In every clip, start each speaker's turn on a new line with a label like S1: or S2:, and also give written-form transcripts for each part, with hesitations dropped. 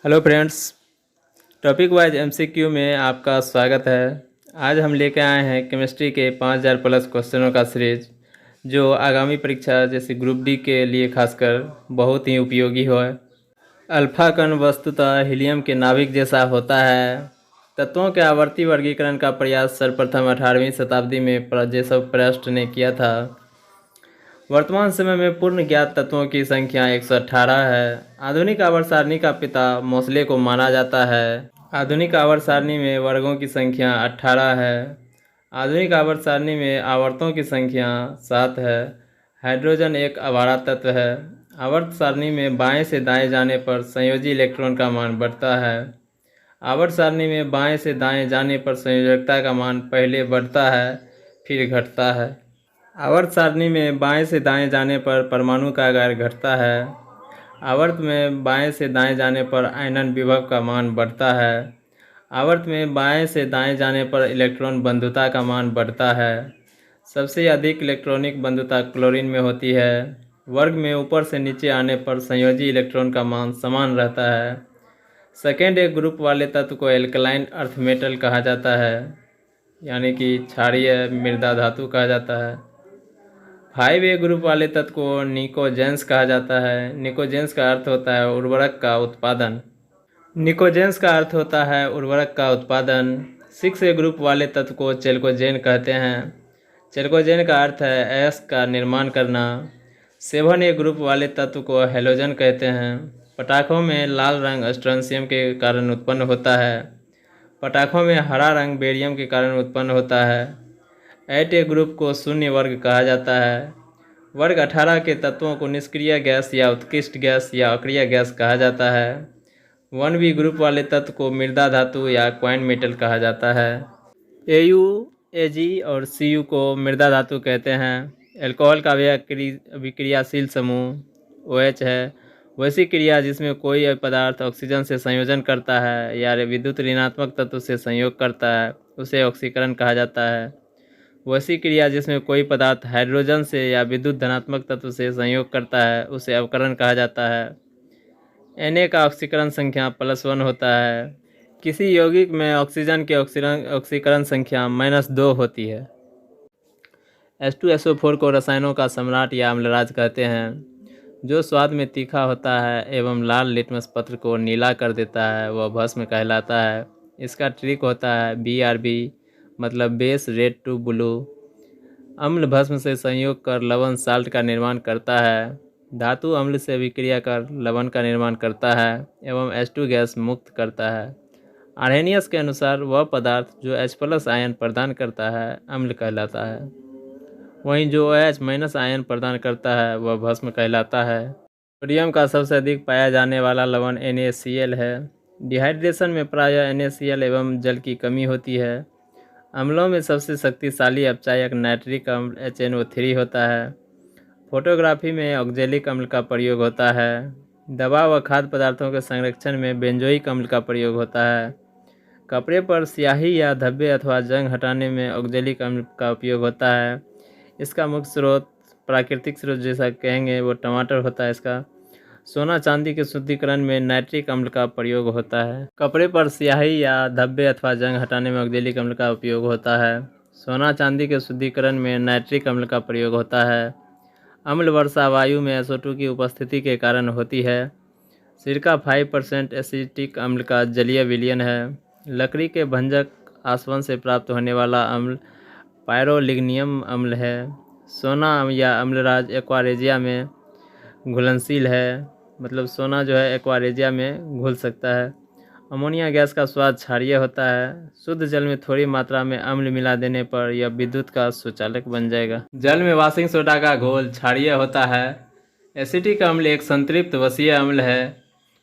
S1: Hello friends. Topic wise MCQ में आपका स्वागत है। आज हम लेके आए हैं केमिस्ट्री के 5000 प्लस क्वेश्चनों का सीरीज, जो आगामी परीक्षा जैसे ग्रुप डी के लिए खासकर बहुत ही उपयोगी हो। अल्फा कण वस्तुतः हीलियम के नाभिक जैसा होता है। तत्वों के आवर्ती वर्गीकरण का प्रयास सर्वप्रथम 18वीं शताब्दी में जेसफ प्रेस्ट ने किया था। वर्तमान समय में पूर्ण ज्ञात तत्वों की संख्या 118 है। आधुनिक आवर्त सारणी का पिता मोसले को माना जाता है। आधुनिक आवर्त सारणी में वर्गों की संख्या 18 है। आधुनिक आवर्त सारणी में आवर्तों की संख्या 7 है। हाइड्रोजन एक अवारा तत्व है। आवर्त सारणी में बाएं से दाएं जाने पर संयोजी इलेक्ट्रॉन का मान बढ़ता है। आवर्त सारणी में बाएं से दाएं जाने पर संयोजकता का मान पहले बढ़ता है फिर घटता है। आवर्त सारणी में बाएं से दाएं जाने पर परमाणु का आकार घटता है। आवर्त में बाएं से दाएं जाने पर आयनन विभव का मान बढ़ता है। आवर्त में बाएं से दाएं जाने पर इलेक्ट्रॉन बंधुता का मान बढ़ता है। सबसे अधिक इलेक्ट्रॉनिक बंधुता क्लोरीन में होती है। वर्ग में ऊपर से नीचे आने पर संयोजी इलेक्ट्रॉन का मान समान रहता है। सेकेंड एक ग्रुप वाले तत्व को एल्कलाइन अर्थ मेटल कहा जाता है, यानी कि क्षारीय मृदा धातु कहा जाता है। 5A ग्रुप वाले तत्व को निकोजेंस कहा जाता है। निकोजेंस का अर्थ होता है उर्वरक का उत्पादन। निकोजेंस का अर्थ होता है उर्वरक का उत्पादन। 6A ग्रुप वाले तत्व को चेल्कोजेन कहते हैं। चेल्कोजेन का अर्थ है अयस्क का निर्माण करना। 7A ग्रुप वाले तत्व को हेलोजन कहते हैं। पटाखों में लाल रंग स्ट्रोंशियम के कारण उत्पन्न होता है। पटाखों में हरा रंग बेरियम के कारण उत्पन्न होता है। 8A ग्रुप को शून्य वर्ग कहा जाता है। वर्ग 18 के तत्वों को निष्क्रिय गैस या उत्कृष्ट गैस या अक्रिय गैस कहा जाता है। 1B ग्रुप वाले तत्व को मृदा धातु या क्वाइन मेटल कहा जाता है। AU, AG और CU को मृदा धातु कहते हैं। एल्कोहल का अभिक्रियाशील समूह OH है। वैसी क्रिया जिसमें कोई पदार्थ ऑक्सीजन से संयोजन करता है या विद्युत ऋणात्मक तत्व से संयोग करता है उसे ऑक्सीकरण कहा जाता है। वैसी क्रिया जिसमें कोई पदार्थ हाइड्रोजन से या विद्युत धनात्मक तत्व से संयोग करता है उसे अवकरण कहा जाता है। Na का ऑक्सीकरण संख्या +1 होता है। किसी यौगिक में ऑक्सीजन के ऑक्सीकरण संख्या -2 होती है। H2SO4 को रसायनों का सम्राट या अम्लराज कहते हैं। जो स्वाद में तीखा होता है एवं लाल लिटमस पत्र को नीला कर देता है वह भस्म कहलाता है। इसका ट्रिक होता है BRB, मतलब बेस रेड टू ब्लू। अम्ल भस्म से संयोग कर लवण साल्ट का निर्माण करता है। धातु अम्ल से अभिक्रिया कर लवण का निर्माण करता है एवं H2 गैस मुक्त करता है। आर्हेनियस के अनुसार वह पदार्थ जो H+ आयन प्रदान करता है अम्ल कहलाता है, वहीं जो OH- आयन प्रदान करता है वह भस्म कहलाता है। सोडियम का सबसे अधिक पाया जाने वाला लवण NaCl है। डिहाइड्रेशन में प्रायः NaCl एवं जल की कमी होती है। अम्लों में सबसे शक्तिशाली अपचायक नाइट्रिक अम्ल HNO3 होता है। फोटोग्राफी में ऑक्जेलिक अम्ल का प्रयोग होता है। दवा व खाद्य पदार्थों के संरक्षण में बेंजोइक अम्ल का प्रयोग होता है। कपड़े पर स्याही या धब्बे अथवा जंग हटाने में ऑक्जेलिक अम्ल का उपयोग होता है। इसका मुख्य स्रोत, प्राकृतिक स्रोत जैसा कहेंगे, वो टमाटर होता है इसका। सोना चांदी के शुद्धिकरण में नाइट्रिक अम्ल का प्रयोग होता है। कपड़े पर स्याही या धब्बे अथवा जंग हटाने में ऑक्जेलिक अम्ल का उपयोग होता है। सोना चांदी के शुद्धिकरण में नाइट्रिक अम्ल का प्रयोग होता है। अम्ल वर्षा वायु में SO2 की उपस्थिति के कारण होती है। सिरका 5% एसिटिक अम्ल का जलीय विलयन है। लकड़ी के भंजक आसवन से प्राप्त होने वाला अम्ल पायरोलिग्नियम अम्ल है। सोना या अम्लराज एक्वारेजिया में घुलनशील है, मतलब सोना जो है एक्वारेजिया में घुल सकता है। अमोनिया गैस का स्वाद क्षारीय होता है। शुद्ध जल में थोड़ी मात्रा में अम्ल मिला देने पर यह विद्युत का सुचालक बन जाएगा। जल में वाशिंग सोडा का घोल क्षारीय होता है। एसिटिक अम्ल एक संतृप्त वसीय अम्ल है।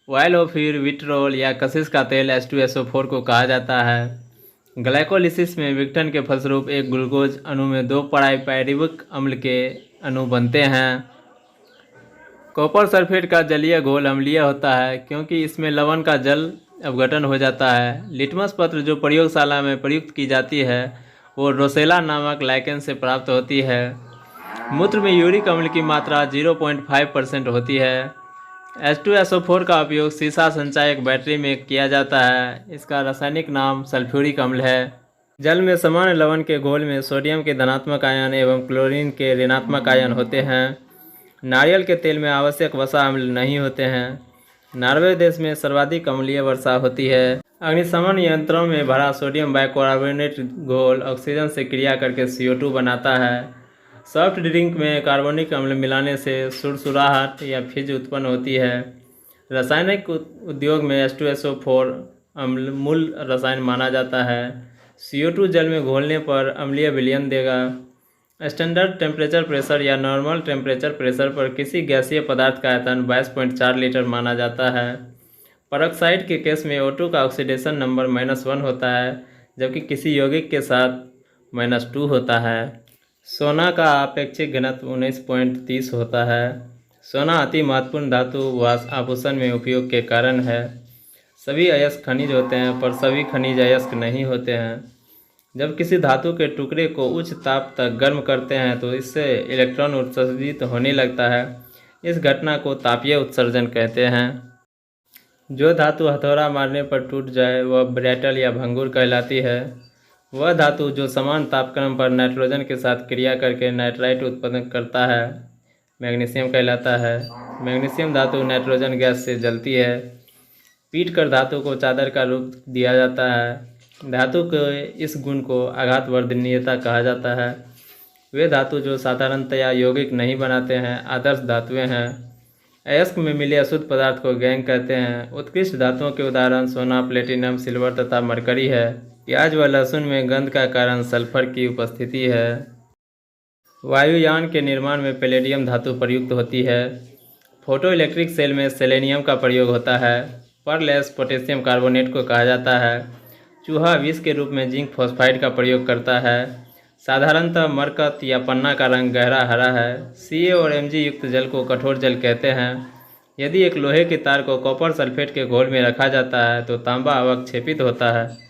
S1: ऑयल और फिर विट्रोल या कशिश का तेल H2SO4 को कहा जाता है। ग्लाइकोलिसिस में विघटन के फलस्वरूप एक ग्लूकोज अणु में 2 पाइरुविक अम्ल के अणु बनते हैं। कॉपर सल्फेट का जलीय घोल अम्लीय होता है क्योंकि इसमें लवण का जल अपघटन हो जाता है। लिटमस पत्र जो प्रयोगशाला में प्रयुक्त की जाती है वो रोसेला नामक लाइकेन से प्राप्त होती है। मूत्र में यूरिक अम्ल की मात्रा 0.5% होती है। H2SO4 का उपयोग सीसा संचायक बैटरी में किया जाता है। इसका रासायनिक नाम सल्फ्यूरिक अम्ल है। जल में सामान्य लवण के घोल में सोडियम के धनात्मक आयन एवं क्लोरीन के ऋणात्मक आयन होते हैं। नारियल के तेल में आवश्यक वसा अम्ल नहीं होते हैं। नॉर्वे देश में सर्वाधिक अम्लीय वर्षा होती है। अग्निशमन यंत्रों में भरा सोडियम बाइकार्बोनेट घोल ऑक्सीजन से क्रिया करके CO2 बनाता है। सॉफ्ट ड्रिंक में कार्बोनिक अम्ल मिलाने से सुरसुराहट या फिज उत्पन्न होती है। रासायनिक उद्योग में H2SO4 अम्ल मूल रसायन माना जाता है। CO2 जल में घोलने पर अम्लीय विलयन देगा। स्टैंडर्ड टेम्परेचर प्रेशर या नॉर्मल टेम्परेचर प्रेशर पर किसी गैसीय पदार्थ का आयतन 22.4 लीटर माना जाता है। परऑक्साइड के केस में O2 का ऑक्सीडेशन नंबर -1 होता है, जबकि किसी यौगिक के साथ -2 होता है। सोना का अपेक्षिक घनत्व 19.30 होता है। सोना अति महत्वपूर्ण धातु व आभूषण में उपयोग के कारण है। सभी अयस्क खनिज होते हैं, पर सभी खनिज अयस्क नहीं होते हैं। जब किसी धातु के टुकड़े को उच्च ताप तक गर्म करते हैं तो इससे इलेक्ट्रॉन उत्सर्जित होने लगता है। इस घटना को तापीय उत्सर्जन कहते हैं। जो धातु हथौड़ा मारने पर टूट जाए वह ब्रैटल या भंगुर कहलाती है। वह धातु जो समान तापक्रम पर नाइट्रोजन के साथ क्रिया करके नाइट्राइट उत्पन्न करता है मैग्नीशियम कहलाता है। मैग्नीशियम धातु नाइट्रोजन गैस से जलती है। पीट कर धातु को चादर का रूप दिया जाता है। धातु के इस गुण को आघातवर्धनीयता कहा जाता है। वे धातु जो साधारणतया यौगिक नहीं बनाते हैं आदर्श धातुएं हैं। अयस्क में मिले अशुद्ध पदार्थ को गैंग कहते हैं। उत्कृष्ट धातुओं के उदाहरण सोना, प्लेटिनम, सिल्वर तथा मरकरी है। प्याज व लहसुन में गंध का कारण सल्फर की उपस्थिति है। वायुयान के निर्माण में पैलेडियम धातु प्रयुक्त होती है। फोटो इलेक्ट्रिक सेल में सेलेनियम का प्रयोग होता है। परलेस पोटेशियम कार्बोनेट को कहा जाता है। चूहा विष के रूप में जिंक फॉस्फाइड का प्रयोग करता है। साधारणतः मरकत या पन्ना का रंग गहरा हरा है। Ca और Mg युक्त जल को कठोर जल कहते हैं। यदि एक लोहे के तार को कॉपर सल्फेट के घोल में रखा जाता है तो तांबा अवक्षेपित होता है।